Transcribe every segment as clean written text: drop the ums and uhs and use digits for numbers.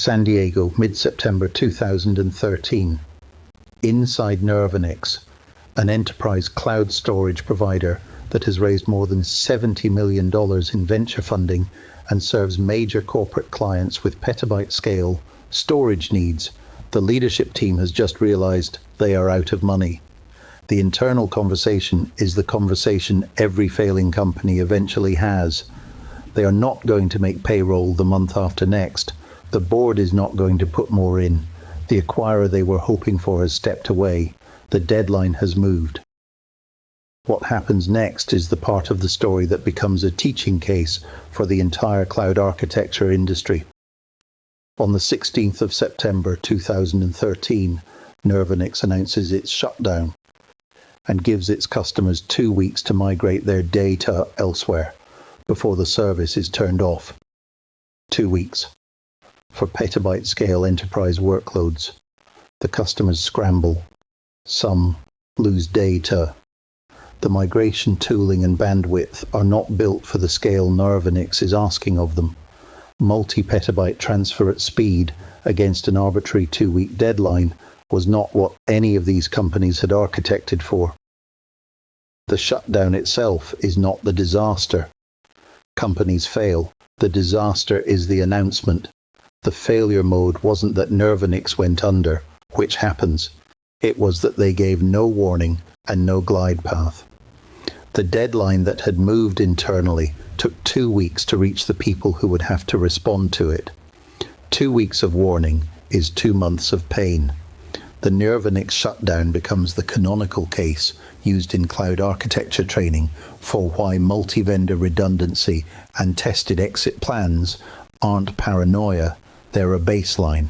San Diego, mid-September 2013. Inside Nirvanix, an enterprise cloud storage provider that has raised more than $70 million in venture funding and serves major corporate clients with petabyte-scale storage needs. The leadership team has just realized they are out of money. The internal conversation is the conversation every failing company eventually has. They are not going to make payroll the month after next. The board is not going to put more in. The acquirer they were hoping for has stepped away. The deadline has moved. What happens next is the part of the story that becomes a teaching case for the entire cloud architecture industry. On the 16th of September 2013, Nirvanix announces its shutdown and gives its customers 2 weeks to migrate their data elsewhere before the service is turned off. 2 weeks. For petabyte-scale enterprise workloads, the customers scramble. Some lose data. The migration tooling and bandwidth are not built for the scale Nirvanix is asking of them. Multi-petabyte transfer at speed against an arbitrary 2-week deadline was not what any of these companies had architected for. The shutdown itself is not the disaster. Companies fail. The disaster is the announcement. The failure mode wasn't that Nirvanix went under, which happens. It was that they gave no warning and no glide path. The deadline that had moved internally took 2 weeks to reach the people who would have to respond to it. 2 weeks of warning is 2 months of pain. The Nirvanix shutdown becomes the canonical case used in cloud architecture training for why multi-vendor redundancy and tested exit plans aren't paranoia, they're a baseline.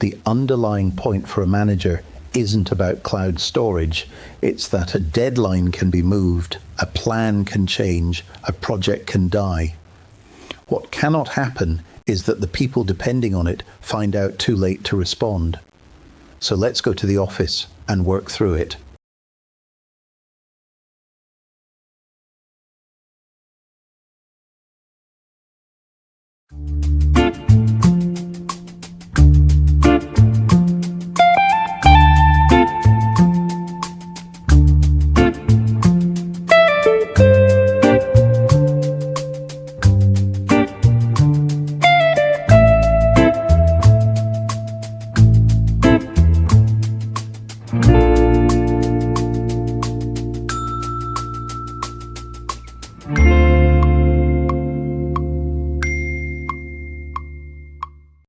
The underlying point for a manager isn't about cloud storage, it's that a deadline can be moved, a plan can change, a project can die. What cannot happen is that the people depending on it find out too late to respond. So let's go to the office and work through it.